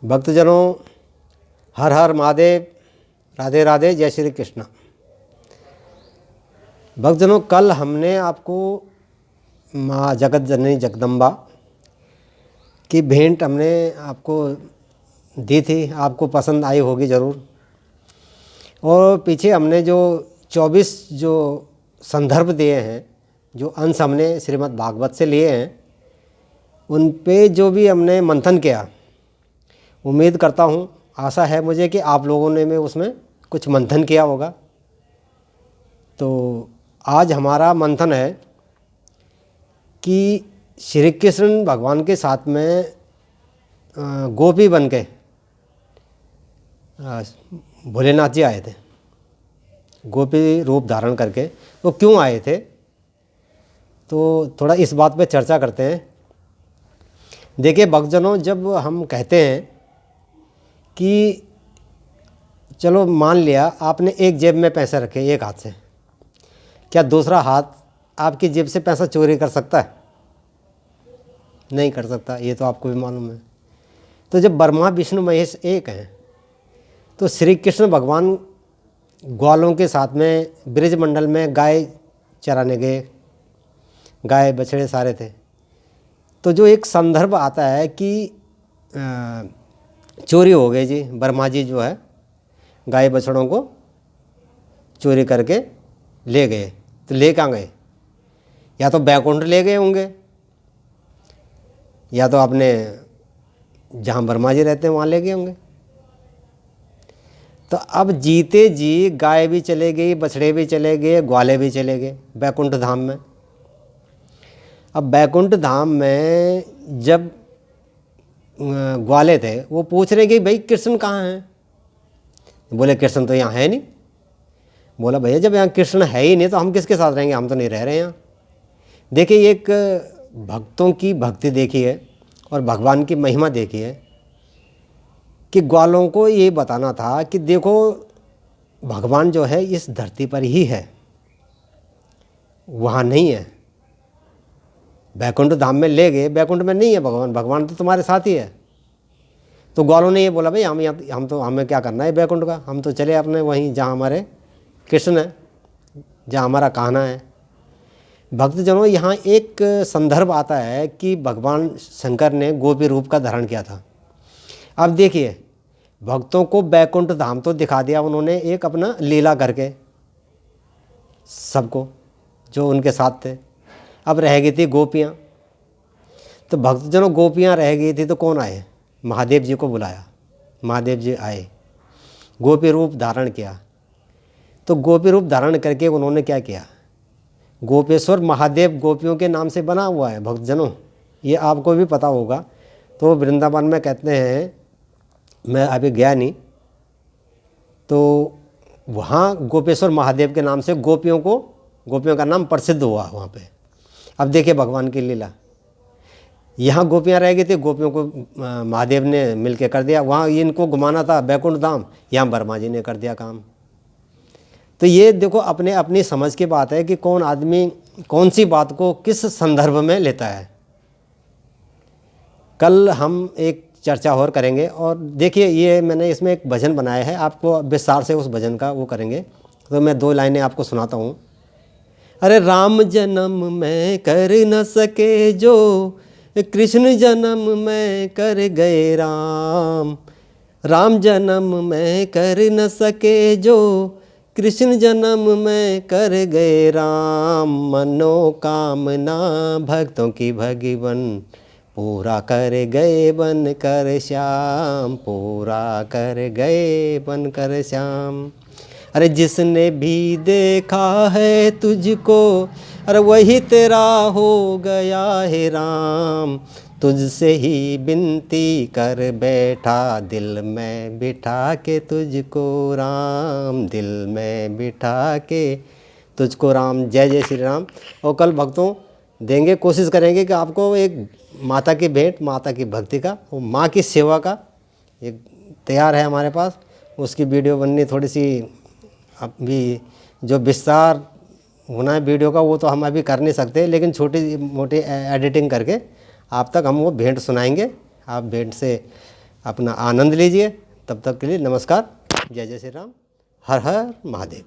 भक्तजनों, हर हर महादेव, राधे राधे, जय श्री कृष्ण। भक्तजनों, कल हमने आपको माँ जगत जननी जगदम्बा की भेंट हमने आपको दी थी, आपको पसंद आई होगी ज़रूर। और पीछे हमने जो 24 जो संदर्भ दिए हैं, जो अंश हमने श्रीमद् भागवत से लिए हैं, उन पे जो भी हमने मंथन किया, उम्मीद करता हूँ, आशा है मुझे कि आप लोगों ने में उसमें कुछ मंथन किया होगा। तो आज हमारा मंथन है कि श्री कृष्ण भगवान के साथ में गोपी बन के भोलेनाथ जी आए थे, गोपी रूप धारण करके। वो क्यों आए थे, तो थोड़ा इस बात पे चर्चा करते हैं। देखिए भक्तजनों, जब हम कहते हैं कि चलो मान लिया आपने एक जेब में पैसे रखे एक हाथ से, क्या दूसरा हाथ आपकी जेब से पैसा चोरी कर सकता है? नहीं कर सकता, ये तो आपको भी मालूम है। तो जब ब्रह्मा विष्णु महेश एक हैं, तो श्री कृष्ण भगवान ग्वालों के साथ में ब्रज मंडल में गाय चराने गए, गाय बछड़े सारे थे। तो जो एक संदर्भ आता है कि चोरी हो गई जी, ब्रह्मा जी जो है गाय बछड़ों को चोरी करके ले गए। तो ले कहाँ गए? या तो बैकुंठ ले गए होंगे, या तो अपने जहाँ ब्रह्मा जी रहते हैं वहाँ ले गए होंगे। तो अब जीते जी गाय भी चले गई, बछड़े भी चले गए, ग्वाले भी चले गए बैकुंठ धाम में। अब बैकुंठ धाम में जब ग्वाले थे, वो पूछ रहे कि भाई कृष्ण कहाँ हैं? बोले कृष्ण तो यहाँ है नहीं। बोला भैया जब यहाँ कृष्ण है ही नहीं तो हम किसके साथ रहेंगे, हम तो नहीं रह रहे यहाँ। देखिए एक भक्तों की भक्ति देखी है और भगवान की महिमा देखी है कि ग्वालों को ये बताना था कि देखो भगवान जो है इस धरती पर ही है, वहाँ नहीं है। बैकुंठ धाम में ले गए, बैकुंठ में नहीं है भगवान, भगवान तो तुम्हारे साथ ही है। तो ग्वालों ने ये बोला भाई हम तो हमें क्या करना है बैकुंठ का, हम तो चले अपने वहीं जहाँ हमारे कृष्ण है, जहाँ हमारा कहना है। भक्तजनों, यहाँ एक संदर्भ आता है कि भगवान शंकर ने गोपी रूप का धारण किया था। अब देखिए भक्तों को बैकुंठ धाम तो दिखा दिया उन्होंने एक अपना लीला करके सबको जो उनके साथ थे। अब रह गई थी गोपियाँ। तो भक्तजनों गोपियाँ रह गई थी तो कौन आए? महादेव जी को बुलाया, महादेव जी आए, गोपी रूप धारण किया। तो गोपी रूप धारण करके उन्होंने क्या किया? गोपेश्वर महादेव गोपियों के नाम से बना हुआ है भक्तजनों, ये आपको भी पता होगा। तो वृंदावन में कहते हैं, मैं अभी गया नहीं, तो वहाँ गोपेश्वर महादेव के नाम से गोपियों का नाम प्रसिद्ध हुआ वहाँ पे। अब देखिए भगवान की लीला, यहाँ गोपियाँ रह गई थी, गोपियों को महादेव ने मिलके कर दिया। वहाँ इनको घुमाना था बैकुंठ धाम, यहाँ ब्रह्मा जी ने कर दिया काम। तो ये देखो अपने अपनी समझ की बात है कि कौन आदमी कौन सी बात को किस संदर्भ में लेता है। कल हम एक चर्चा और करेंगे। और देखिए ये मैंने इसमें एक भजन बनाया है, आपको विस्तार से उस भजन का वो करेंगे। तो मैं 2 लाइनें आपको सुनाता हूँ। अरे राम जन्म में कर न सके जो कृष्ण जन्म में कर गए राम, राम जन्म में कर न सके जो कृष्ण जन्म में कर गए राम, मनोकामना भक्तों की भगवन पूरा कर गए बन कर श्याम, पूरा कर गए बन कर श्याम। अरे जिसने भी देखा है तुझको, अरे वही तेरा हो गया है राम, तुझसे ही विनती कर बैठा दिल में बिठा के तुझको राम, दिल में बिठा के तुझको राम। जय जय श्री राम। और कल भक्तों देंगे, कोशिश करेंगे कि आपको एक माता की भेंट, माता की भक्ति का, वो माँ की सेवा का एक तैयार है हमारे पास। उसकी वीडियो बननी थोड़ी सी अभी जो विस्तार होना है वीडियो का वो तो हम अभी कर नहीं सकते, लेकिन छोटी मोटी एडिटिंग करके आप तक हम वो भेंट सुनाएंगे। आप भेंट से अपना आनंद लीजिए। तब तक के लिए नमस्कार, जय जय श्री राम, हर हर महादेव।